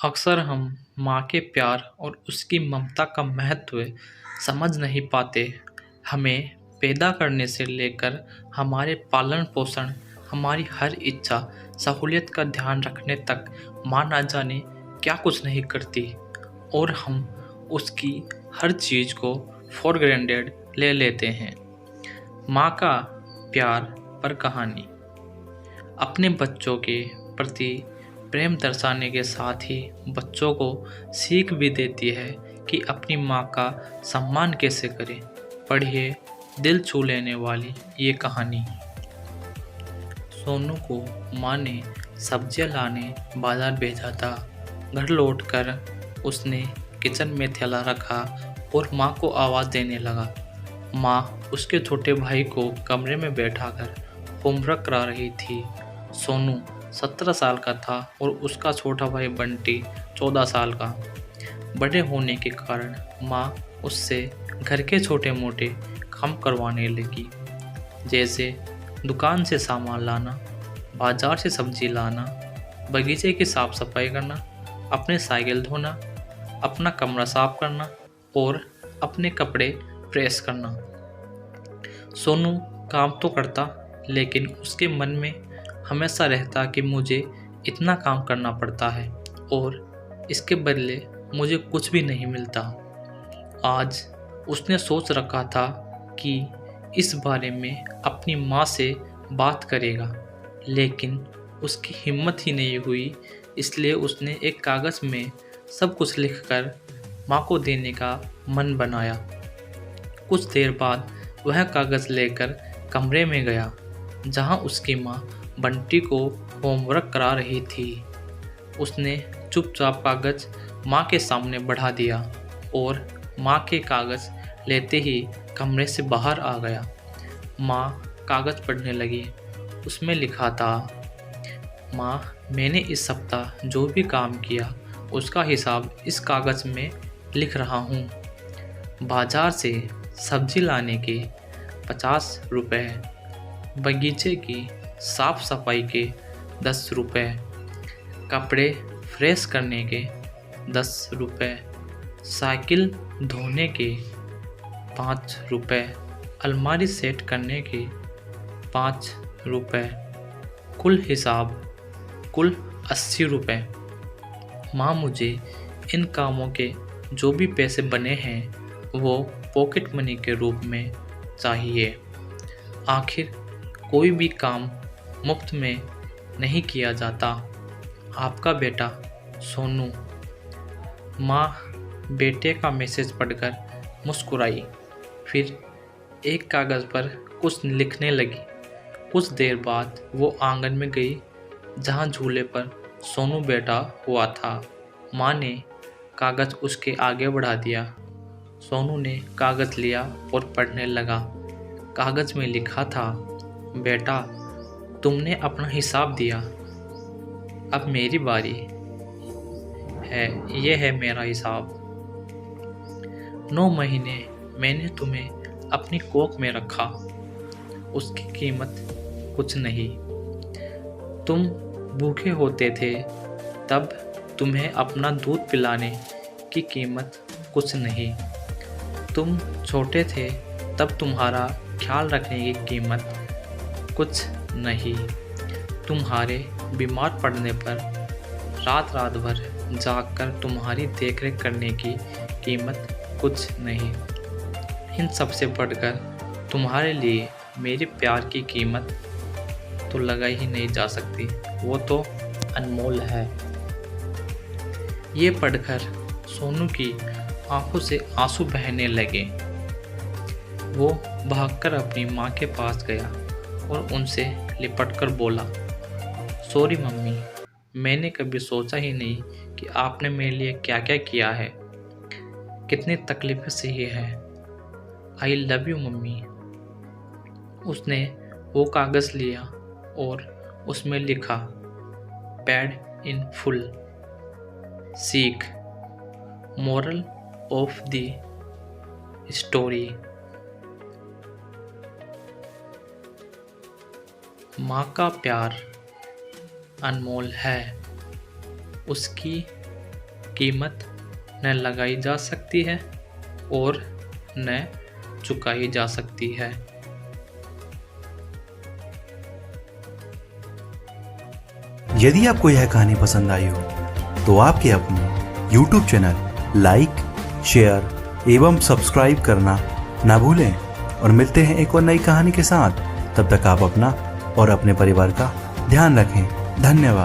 अक्सर हम माँ के प्यार और उसकी ममता का महत्व समझ नहीं पाते। हमें पैदा करने से लेकर हमारे पालन-पोषण, हमारी हर इच्छा, सहूलियत का ध्यान रखने तक माँ ना जाने क्या कुछ नहीं करती और हम उसकी हर चीज़ को फॉर ग्रांटेड ले लेते हैं। माँ का प्यार पर कहानी। अपने बच्चों के प्रति प्रेम दर्शाने के साथ ही बच्चों को सीख भी देती है कि अपनी माँ का सम्मान कैसे करें। पढ़िए दिल छू लेने वाली ये कहानी। सोनू को माँ ने सब्जियां लाने बाजार भेजा था। घर लौटकर उसने किचन में थैला रखा और माँ को आवाज़ देने लगा। माँ उसके छोटे भाई को कमरे में बैठाकर होमवर्क करा रही थी। सोनू 17 साल का था और उसका छोटा भाई बंटी 14 साल का। बड़े होने के कारण माँ उससे घर के छोटे मोटे काम करवाने लगी, जैसे दुकान से सामान लाना, बाजार से सब्जी लाना, बगीचे की साफ सफाई करना, अपने साइकिल धोना, अपना कमरा साफ करना और अपने कपड़े प्रेस करना। सोनू काम तो करता, लेकिन उसके मन में हमेशा रहता कि मुझे इतना काम करना पड़ता है और इसके बदले मुझे कुछ भी नहीं मिलता। आज उसने सोच रखा था कि इस बारे में अपनी माँ से बात करेगा, लेकिन उसकी हिम्मत ही नहीं हुई। इसलिए उसने एक कागज़ में सब कुछ लिखकर माँ को देने का मन बनाया। कुछ देर बाद वह कागज़ लेकर कमरे में गया, जहाँ उसकी माँ बंटी को होमवर्क करा रही थी। उसने चुपचाप कागज़ माँ के सामने बढ़ा दिया और माँ के कागज़ लेते ही कमरे से बाहर आ गया। माँ कागज़ पढ़ने लगी। उसमें लिखा था, माँ, मैंने इस सप्ताह जो भी काम किया उसका हिसाब इस कागज़ में लिख रहा हूँ। बाजार से सब्जी लाने के 50 रुपये, बगीचे की साफ सफाई के 10 रुपये, कपड़े फ्रेश करने के 10 रुपये, साइकिल धोने के 5 रुपये, अलमारी सेट करने के 5 रुपये, कुल हिसाब कुल 80 रुपये। माँ, मुझे इन कामों के जो भी पैसे बने हैं वो पॉकेट मनी के रूप में चाहिए। आखिर कोई भी काम मुफ्त में नहीं किया जाता। आपका बेटा सोनू। माँ बेटे का मैसेज पढ़कर मुस्कुराई, फिर एक कागज़ पर कुछ लिखने लगी। कुछ देर बाद वो आंगन में गई, जहाँ झूले पर सोनू बैठा हुआ था। माँ ने कागज़ उसके आगे बढ़ा दिया। सोनू ने कागज़ लिया और पढ़ने लगा। कागज़ में लिखा था, बेटा, तुमने अपना हिसाब दिया, अब मेरी बारी है। ये है मेरा हिसाब। 9 महीने मैंने तुम्हें अपनी कोख में रखा, उसकी कीमत कुछ नहीं। तुम भूखे होते थे तब तुम्हें अपना दूध पिलाने की कीमत कुछ नहीं। तुम छोटे थे तब तुम्हारा ख्याल रखने की कीमत कुछ नहीं। तुम्हारे बीमार पड़ने पर रात रात भर जागकर तुम्हारी देखरेख करने की कीमत कुछ नहीं। इन सब से बढ़कर तुम्हारे लिए मेरे प्यार की कीमत तो लगाई ही नहीं जा सकती, वो तो अनमोल है। ये पढ़कर सोनू की आंखों से आंसू बहने लगे। वो भागकर अपनी माँ के पास गया और उनसे लिपटकर बोला, सॉरी मम्मी, मैंने कभी सोचा ही नहीं कि आपने मेरे लिए क्या क्या किया है। कितनी तकलीफ़ें सही है। I love you mummy. उसने वो कागज़ लिया और उसमें लिखा, पैड इन फुल। सीख, मोरल ऑफ द स्टोरी। माँ का प्यार अनमोल है। उसकी कीमत न लगाई जा सकती है और न चुकाई जा सकती है। यदि आपको यह कहानी पसंद आई हो तो आपके अपने YouTube चैनल लाइक, शेयर एवं सब्सक्राइब करना ना भूलें और मिलते हैं एक और नई कहानी के साथ। तब तक आप अपना और अपने परिवार का ध्यान रखें। धन्यवाद।